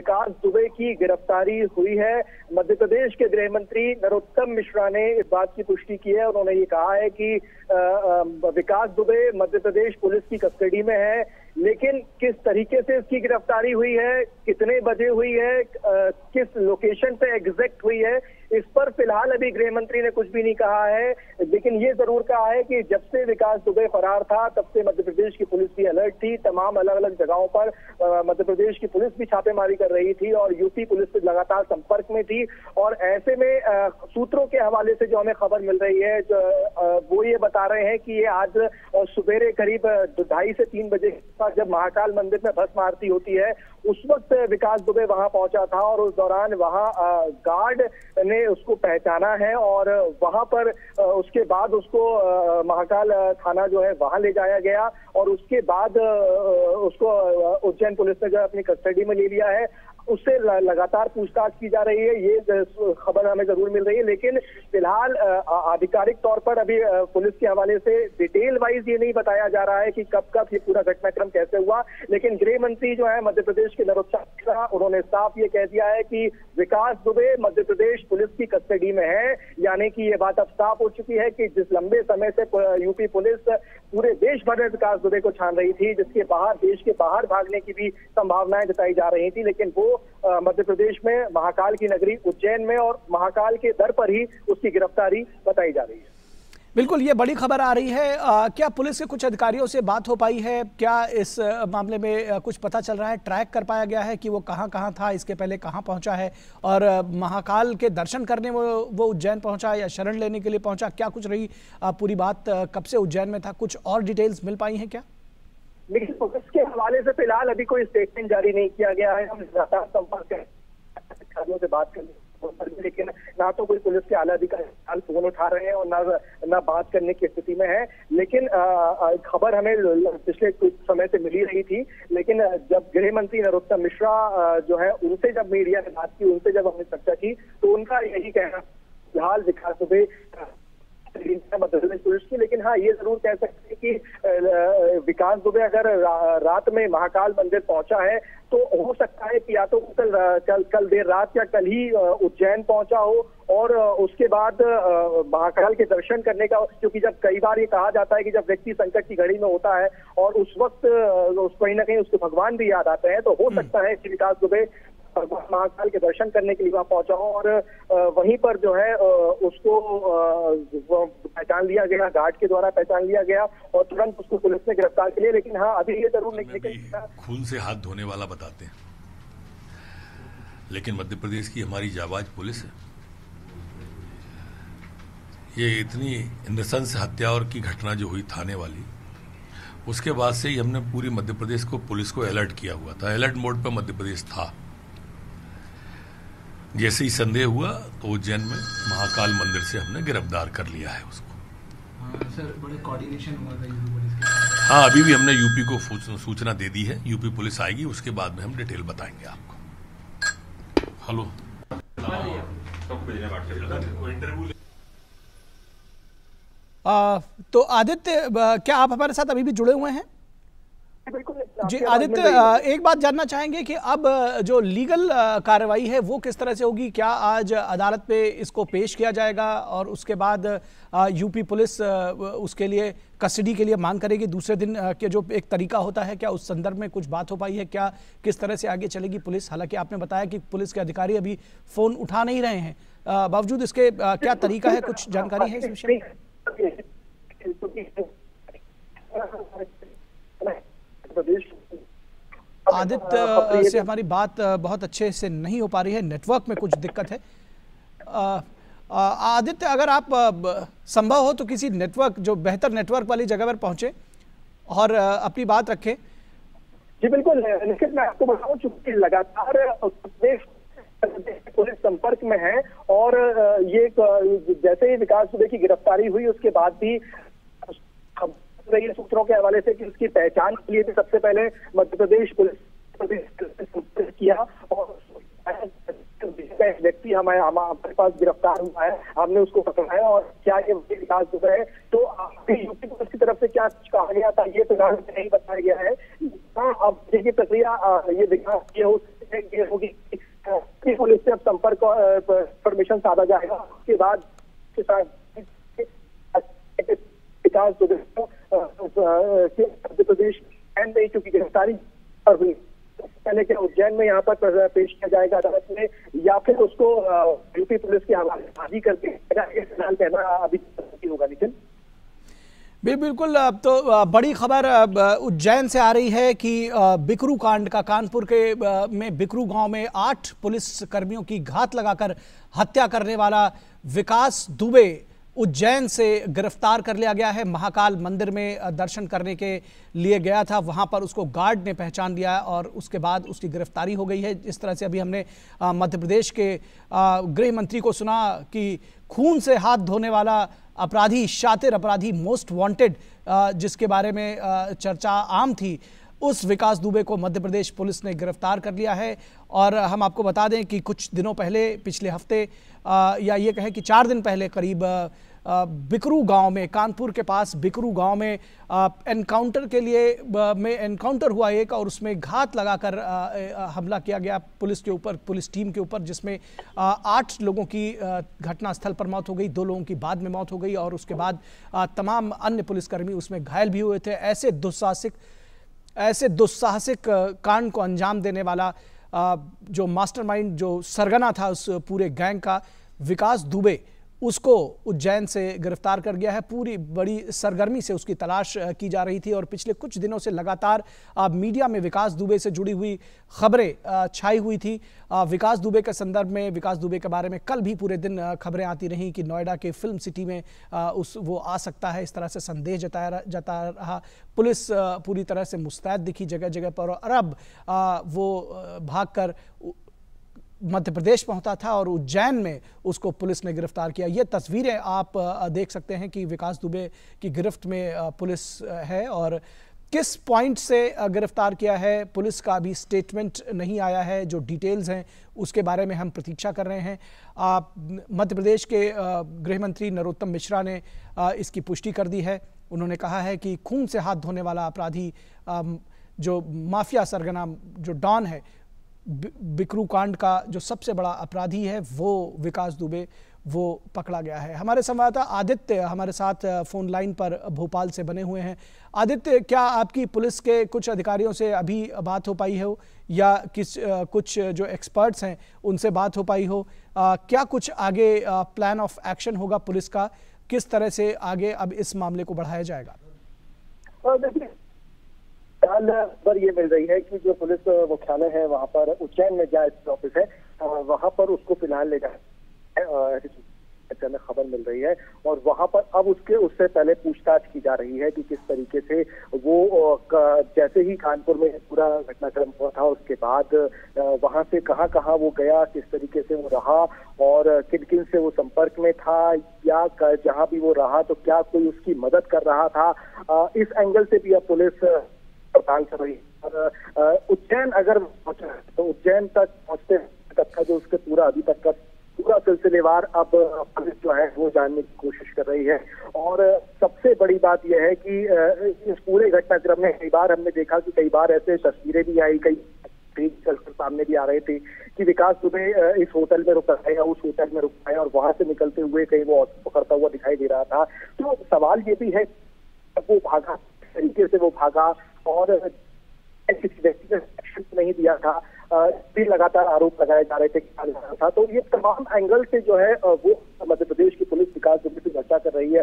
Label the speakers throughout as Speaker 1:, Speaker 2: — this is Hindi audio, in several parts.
Speaker 1: विकास दुबे की गिरफ्तारी हुई है। मध्य प्रदेश के गृह मंत्री नरोत्तम मिश्रा ने इस बात की पुष्टि की है। उन्होंने ये कहा है कि विकास दुबे मध्य प्रदेश पुलिस की कस्टडी में है, लेकिन किस तरीके से इसकी गिरफ्तारी हुई है, कितने बजे हुई है, किस लोकेशन पे एग्जैक्ट हुई है, इस पर फिलहाल अभी गृह मंत्री ने कुछ भी नहीं कहा है। लेकिन ये जरूर कहा है कि जब से विकास दुबे फरार था तब से मध्य प्रदेश की पुलिस भी अलर्ट थी। तमाम अलग अलग जगहों पर मध्य प्रदेश की पुलिस भी छापेमारी कर रही थी और यूपी पुलिस से लगातार संपर्क में थी। और ऐसे में सूत्रों के हवाले से जो हमें खबर मिल रही है वो ये बता रहे हैं कि ये आज सुबेरे करीब 2:30 से 3 बजे जब महाकाल मंदिर में भस्म आरती होती है उस वक्त विकास दुबे वहां पहुंचा था और उस दौरान वहां गार्ड ने उसको पहचाना है और वहां पर उसके बाद उसको महाकाल थाना जो है वहां ले जाया गया और उसके बाद उसको उज्जैन पुलिस ने जो अपनी कस्टडी में ले लिया है। उससे लगातार पूछताछ की जा रही है, ये खबर हमें जरूर मिल रही है। लेकिन फिलहाल आधिकारिक तौर पर अभी पुलिस के हवाले से डिटेल वाइज ये नहीं बताया जा रहा है कि कब कब ये पूरा घटनाक्रम कैसे हुआ। लेकिन गृह मंत्री जो है मध्य प्रदेश के नरोत्तम मिश्रा, उन्होंने साफ ये कह दिया है कि विकास दुबे मध्य प्रदेश पुलिस की कस्टडी में है। यानी कि ये बात अब साफ हो चुकी है कि जिस लंबे समय से यूपी पुलिस पूरे देश भर में विकास दुबे को छान रही थी, जिसके बाहर देश के बाहर भागने की भी संभावनाएं जताई जा रही थी, लेकिन वो मध्य प्रदेश में महाकाल की नगरी उज्जैन में और महाकाल के दर पर ही उसकी गिरफ्तारी बताई जा रही है।
Speaker 2: बिल्कुल, ये बड़ी खबर आ रही है। क्या पुलिस के कुछ अधिकारियों से बात हो पाई है? क्या इस मामले में कुछ पता चल रहा है, ट्रैक कर पाया गया है कि वो कहाँ था, इसके पहले कहाँ पहुंचा है और महाकाल के दर्शन करने वो उज्जैन पहुंचा या शरण लेने के लिए पहुंचा? क्या कुछ रही पूरी बात, कब से उज्जैन में था, कुछ और डिटेल्स मिल पाई हैं क्या?
Speaker 1: लेकिन पुलिस के हवाले से फिलहाल अभी कोई स्टेटमेंट जारी नहीं किया गया है। हम लगातार संपर्क अधिकारियों से बात कर लेकिन ना तो कोई पुलिस के आला अधिकारी फोन उठा रहे हैं और ना बात करने की स्थिति में है। लेकिन खबर हमें पिछले कुछ समय से मिली रही थी, लेकिन जब गृह मंत्री नरोत्तम मिश्रा जो है उनसे जब मीडिया ने बात की, उनसे जब हमने चर्चा की तो उनका यही कहना फिलहाल विकास दुबे मध्य प्रदेश पुलिस की। लेकिन हाँ, ये जरूर कह सकते हैं कि विकास दुबे अगर रात में महाकाल मंदिर पहुंचा है तो हो सकता है कि या तो कल देर रात या कल ही उज्जैन पहुंचा हो और उसके बाद महाकाल के दर्शन करने का, क्योंकि जब कई बार ये कहा जाता है कि जब व्यक्ति संकट की घड़ी में होता है और उस वक्त कहीं ना कहीं उसको भगवान भी याद आते हैं, तो हो सकता है कि विकास दुबे महाकाल के दर्शन करने के लिए वहां पहुंचा हो और वहीं पर जो है उसको पहचान लिया गया, गार्ड के द्वारा पहचान लिया गया और तुरंत उसको पुलिस ने गिरफ्तार कर लिया। लेकिन हाँ, अभी ये जरूर नहीं
Speaker 3: खून से हाथ धोने वाला बताते हैं, लेकिन मध्य प्रदेश की हमारी जाबाज पुलिस है। ये इतनी नृशंस हत्या और की घटना जो हुई थाने वाली, उसके बाद से ही हमने पूरी मध्य प्रदेश को पुलिस को अलर्ट किया हुआ था। अलर्ट मोड पर मध्य प्रदेश था। जैसे ही संदेह हुआ तो उज्जैन में महाकाल मंदिर से हमने गिरफ्तार कर लिया है उसको।
Speaker 4: सर, बड़े कोऑर्डिनेशन हुआ था यूपी पुलिस के साथ।
Speaker 3: हाँ, अभी भी हमने यूपी को सूचना दे दी है। यूपी पुलिस आएगी, उसके बाद में हम डिटेल बताएंगे आपको। हेलो,
Speaker 2: तो आदित्य, क्या आप हमारे साथ अभी भी जुड़े हुए हैं? जी आदित्य, एक बात जानना चाहेंगे कि अब जो लीगल कार्रवाई है वो किस तरह से होगी? क्या आज अदालत पे इसको पेश किया जाएगा और उसके बाद यूपी पुलिस उसके लिए कस्टडी के लिए मांग करेगी दूसरे दिन के जो एक तरीका होता है? क्या उस संदर्भ में कुछ बात हो पाई है? क्या किस तरह से आगे चलेगी पुलिस? हालांकि आपने बताया कि पुलिस के अधिकारी अभी फोन उठा नहीं रहे हैं, बावजूद इसके क्या तरीका है, कुछ जानकारी है इस विषय में? आदित्य से हमारी बात बहुत अच्छे से नहीं हो पा रही है, नेटवर्क में कुछ दिक्कत है। आदित्य, अगर आप संभव हो तो किसी नेटवर्क, जो बेहतर नेटवर्क वाली जगह पर पहुंचे और अपनी बात रखें।
Speaker 1: जी बिल्कुल निखिल, मैं आपको बताऊं, चूंकि लगातार पुलिस संपर्क में है और ये जैसे ही विकास दुबे की गिरफ्तारी हुई उसके बाद भी रही सूत्रों के हवाले से कि उसकी पहचान के लिए भी सबसे पहले मध्य प्रदेश पुलिस किया और व्यक्ति हमारे पास गिरफ्तार हुआ है, हमने उसको पकड़ा है और क्या ये विकास दुबे है, तो यूपी पुलिस की तरफ से क्या कहा गया था ये फिलहाल नहीं बताया गया है। हाँ, अब ये प्रक्रिया ये विकास ये हो ये होगी कि पुलिस से अब संपर्क इंफॉर्मेशन साधा जाएगा। उसके बाद विकास दुबे को मध्य प्रदेश में चूंकि गिरफ्तारी हुई, पहले क्या उज्जैन में यहाँ पर पेश किया जाएगा अदालत में, या फिर उसको यूपी पुलिस के हवाले करके फिलहाल कहना अभी होगा। लेकिन
Speaker 2: बिल्कुल, अब तो बड़ी खबर उज्जैन से आ रही है कि बिकरू कांड का, कानपुर के में बिकरू गांव में 8 पुलिस कर्मियों की घात लगाकर हत्या करने वाला विकास दुबे उज्जैन से गिरफ्तार कर लिया गया है। महाकाल मंदिर में दर्शन करने के लिए गया था, वहां पर उसको गार्ड ने पहचान लिया और उसके बाद उसकी गिरफ्तारी हो गई है। इस तरह से अभी हमने मध्य प्रदेश के गृह मंत्री को सुना कि खून से हाथ धोने वाला अपराधी, शातिर अपराधी, मोस्ट वांटेड, जिसके बारे में चर्चा आम थी, उस विकास दुबे को मध्य प्रदेश पुलिस ने गिरफ्तार कर लिया है। और हम आपको बता दें कि कुछ दिनों पहले, पिछले हफ्ते या ये कहें कि 4 दिन पहले करीब बिकरू गांव में, कानपुर के पास बिकरू गांव में एनकाउंटर के लिए एनकाउंटर हुआ एक, और उसमें घात लगाकर हमला किया गया पुलिस के ऊपर, पुलिस टीम के ऊपर, जिसमें 8 लोगों की घटनास्थल पर मौत हो गई, 2 लोगों की बाद में मौत हो गई और उसके बाद तमाम अन्य पुलिसकर्मी उसमें घायल भी हुए थे। ऐसे दुस्साहसिक कांड को अंजाम देने वाला जो मास्टरमाइंड, जो सरगना था उस पूरे गैंग का, विकास दुबे, उसको उज्जैन से गिरफ्तार कर गया है। पूरी बड़ी सरगर्मी से उसकी तलाश की जा रही थी और पिछले कुछ दिनों से लगातार मीडिया में विकास दुबे से जुड़ी हुई खबरें छाई हुई थी। विकास दुबे के संदर्भ में, विकास दुबे के बारे में कल भी पूरे दिन खबरें आती रहीं कि नोएडा के फिल्म सिटी में वो आ सकता है, इस तरह से संदेह जताया रहा। पुलिस पूरी तरह से मुस्तैद दिखी जगह जगह पर, और अब वो भागकर मध्य प्रदेश पहुंचा था और उज्जैन में उसको पुलिस ने गिरफ्तार किया। ये तस्वीरें आप देख सकते हैं कि विकास दुबे की गिरफ्त में पुलिस है और किस पॉइंट से गिरफ्तार किया है, पुलिस का अभी स्टेटमेंट नहीं आया है। जो डिटेल्स हैं उसके बारे में हम प्रतीक्षा कर रहे हैं। मध्य प्रदेश के गृह मंत्री नरोत्तम मिश्रा ने इसकी पुष्टि कर दी है। उन्होंने कहा है कि खून से हाथ धोने वाला अपराधी, जो माफिया सरगना, जो डॉन है, बिकरू कांड का जो सबसे बड़ा अपराधी है, वो विकास दुबे, वो पकड़ा गया है। हमारे संवाददाता आदित्य हमारे साथ फोन लाइन पर भोपाल से बने हुए हैं। आदित्य, क्या आपकी पुलिस के कुछ अधिकारियों से अभी बात हो पाई हो या कुछ जो एक्सपर्ट्स हैं उनसे बात हो पाई हो? क्या कुछ आगे प्लान ऑफ एक्शन होगा पुलिस का? किस तरह से आगे अब इस मामले को बढ़ाया जाएगा?
Speaker 1: खबर ये मिल रही है कि जो पुलिस मुख्यालय है वहाँ पर, उज्जैन में जहाँ ऑफिस है, वहाँ पर उसको फिलहाल ले जाए में खबर मिल रही है और वहाँ पर अब उससे पहले पूछताछ की जा रही है कि किस तरीके से वो जैसे ही कानपुर में पूरा घटनाक्रम हुआ था उसके बाद वहाँ से कहाँ कहाँ वो गया, किस तरीके से वो रहा और किन किन से वो संपर्क में था, या जहाँ भी वो रहा तो क्या कोई उसकी मदद कर रहा था। इस एंगल से भी अब पुलिस पड़ताल कर रही है। और उज्जैन अगर पहुंचा तो उज्जैन तक पहुंचते तक का जो उसके पूरा अभी तक का पूरा सिलसिलेवार अब पुलिस जो है वो जानने की कोशिश कर रही है। और सबसे बड़ी बात यह है कि इस पूरे घटनाक्रम में कई बार हमने देखा कि कई बार ऐसे तस्वीरें भी आई, कई चलकर सामने भी आ रहे थे कि विकास दुबे इस होटल में रुका है या उस होटल में रुका है और वहां से निकलते हुए कहीं वो पकड़ता हुआ दिखाई दे रहा था। तो सवाल ये भी है वो भागा, तरीके से वो भागा और किसी व्यक्ति ने एक्शन नहीं दिया था, भी लगातार आरोप लगाए जा रहे थे कि था। तो ये तमाम एंगल से जो है वो मध्य प्रदेश की पुलिस विकास दुबे से चर्चा कर रही है,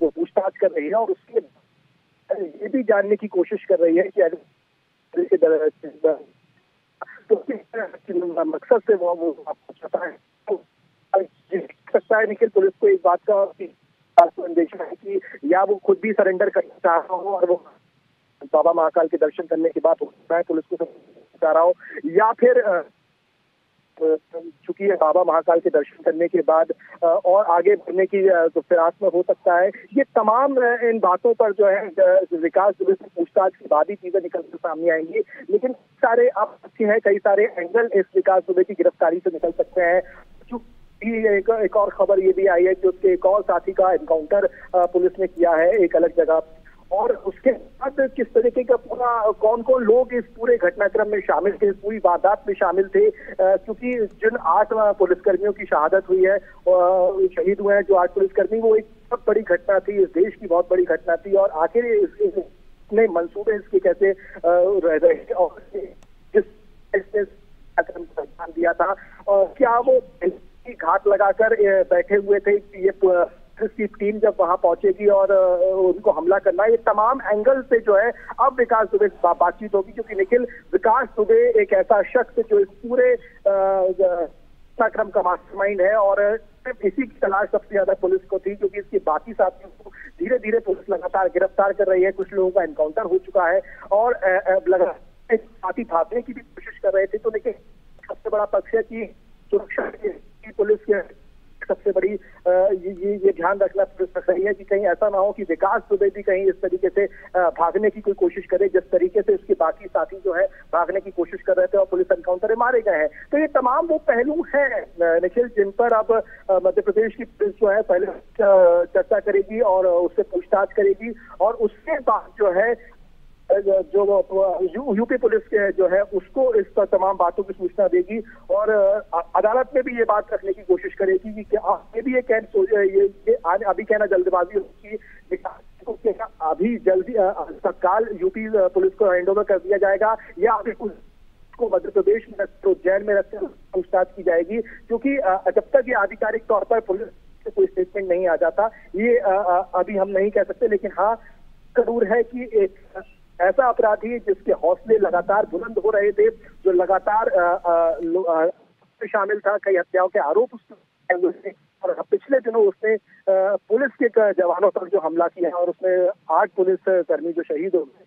Speaker 1: वो पूछताछ कर रही है और उसके ये भी जानने की कोशिश कर रही है कि तो मकसद से वो आपको पता है सकता है। लेकिन पुलिस को इस बात का अंदेशा है कि या वो खुद भी सरेंडर करना चाह रहा हो और वो बाबा महाकाल के दर्शन करने के बाद पुलिस को चाह रहा हो, या फिर चूंकि बाबा महाकाल के दर्शन करने के बाद और आगे बढ़ने की तो फिराक में हो सकता है। ये तमाम इन बातों पर जो है विकास दुबे से पूछताछ की बाद ही चीजें निकल कर सामने आएंगी। लेकिन सारे अब अच्छे हैं, कई सारे एंगल इस विकास दुबे की गिरफ्तारी से निकल सकते हैं। एक और खबर ये भी आई है कि उसके एक और साथी का एनकाउंटर पुलिस ने किया है एक अलग जगह और उसके बाद किस तरीके का पूरा कौन कौन लोग इस पूरे घटनाक्रम में शामिल थे, इस पूरी वारदात में शामिल थे, क्योंकि जिन 8 पुलिसकर्मियों की शहादत हुई है, शहीद हुए हैं जो 8 पुलिसकर्मी, वो एक बहुत बड़ी घटना थी, इस देश की बहुत बड़ी घटना थी। और आखिर इसने मंसूबे इसके कैसे रह रहे और जिस ध्यान दिया था, और क्या वो घाट लगाकर बैठे हुए थे कि ये की टीम जब वहां पहुंचेगी और उनको हमला करना, ये तमाम एंगल से जो है अब विकास दुबे से बातचीत होगी। क्योंकि निखिल, विकास दुबे एक ऐसा शख्स जो इस पूरे घटनाक्रम का मास्टरमाइंड है और इसी की तलाश सबसे ज्यादा पुलिस को थी, क्योंकि इसके बाकी साथियों को धीरे धीरे पुलिस लगातार गिरफ्तार कर रही है। कुछ लोगों का एनकाउंटर हो चुका है और लगातार साथी भागने की भी कोशिश कर रहे थे। तो लेकिन सबसे बड़ा पक्ष है कि सुरक्षा की पुलिस के सबसे बड़ी ये ध्यान रखना पुलिस रख रही है कि कहीं ऐसा ना हो कि विकास दुबे भी कहीं इस तरीके से भागने की कोई कोशिश करे जिस तरीके से उसके बाकी साथी जो है भागने की कोशिश कर रहे थे और पुलिस एनकाउंटर में मारे गए हैं। तो ये तमाम वो पहलू हैं निखिल, जिन पर अब मध्य प्रदेश की पुलिस जो है पहले चर्चा करेगी और उससे पूछताछ करेगी, और उसके बाद जो है जो यूपी पुलिस के जो है उसको इस पर तमाम बातों की सूचना देगी और अदालत में भी ये बात रखने की कोशिश करेगी कि ये भी ये अभी कहना जल्दबाजी होगी कि अभी जल्दी तत्काल यूपी पुलिस को हैंडओवर कर दिया जाएगा या अभी को मध्य प्रदेश में उज्जैन में रखकर पूछताछ की जाएगी। क्योंकि जब तक ये आधिकारिक तौर पर पुलिस से कोई स्टेटमेंट नहीं आ जाता, ये अभी हम नहीं कह सकते। लेकिन हाँ, जरूर है कि एक ऐसा अपराधी जिसके हौसले लगातार बुलंद हो रहे थे, जो लगातार शामिल था, कई हत्याओं के आरोप उसके, और पिछले दिनों उसने पुलिस के जवानों पर जो हमला किया और उसमें 8 पुलिस कर्मी जो शहीद हो गए,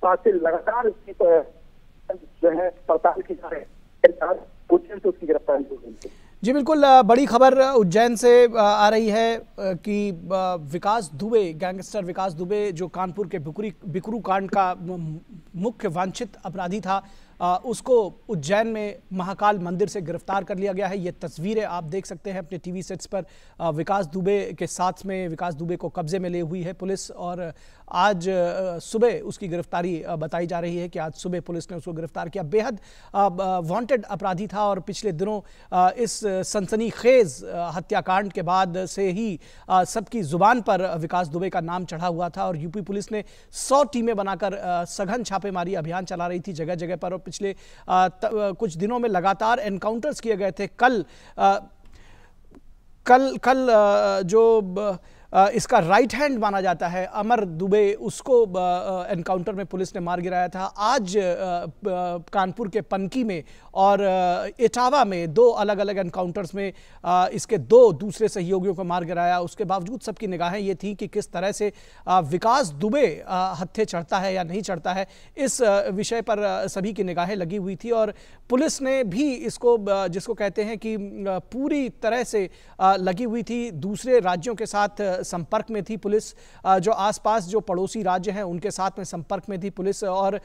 Speaker 1: पास से लगातार उसकी जो है पड़ताल की जा रही है, तो उसकी गिरफ्तारी हो गई।
Speaker 2: जी बिल्कुल, बड़ी खबर उज्जैन से आ रही है कि विकास दुबे, गैंगस्टर विकास दुबे, जो कानपुर के बिकरू कांड का मुख्य वांछित अपराधी था, उसको उज्जैन में महाकाल मंदिर से गिरफ्तार कर लिया गया है। ये तस्वीरें आप देख सकते हैं अपने टीवी सेट्स पर। विकास दुबे के साथ में विकास दुबे को कब्जे में ले हुई है पुलिस, और आज सुबह उसकी गिरफ्तारी बताई जा रही है कि आज सुबह पुलिस ने उसको गिरफ्तार किया। बेहद वांटेड अपराधी था और पिछले दिनों इस सनसनीखेज हत्याकांड के बाद से ही सबकी जुबान पर विकास दुबे का नाम चढ़ा हुआ था और यूपी पुलिस ने 100 टीमें बनाकर सघन छापेमारी अभियान चला रही थी जगह जगह पर। और पिछले कुछ दिनों में लगातार एनकाउंटर्स किए गए थे। कल जो इसका राइट हैंड माना जाता है अमर दुबे, उसको एनकाउंटर में पुलिस ने मार गिराया था। आज कानपुर के पनकी में और इटावा में 2 अलग अलग एनकाउंटर्स में इसके 2 दूसरे सहयोगियों को मार गिराया। उसके बावजूद सबकी निगाहें ये थी कि किस तरह से विकास दुबे हत्थे चढ़ता है या नहीं चढ़ता है, इस विषय पर सभी की निगाहें लगी हुई थी। और पुलिस ने भी इसको, जिसको कहते हैं कि पूरी तरह से लगी हुई थी, दूसरे राज्यों के साथ संपर्क में थी पुलिस, जो आसपास जो पड़ोसी राज्य हैं उनके साथ में संपर्क में थी पुलिस, और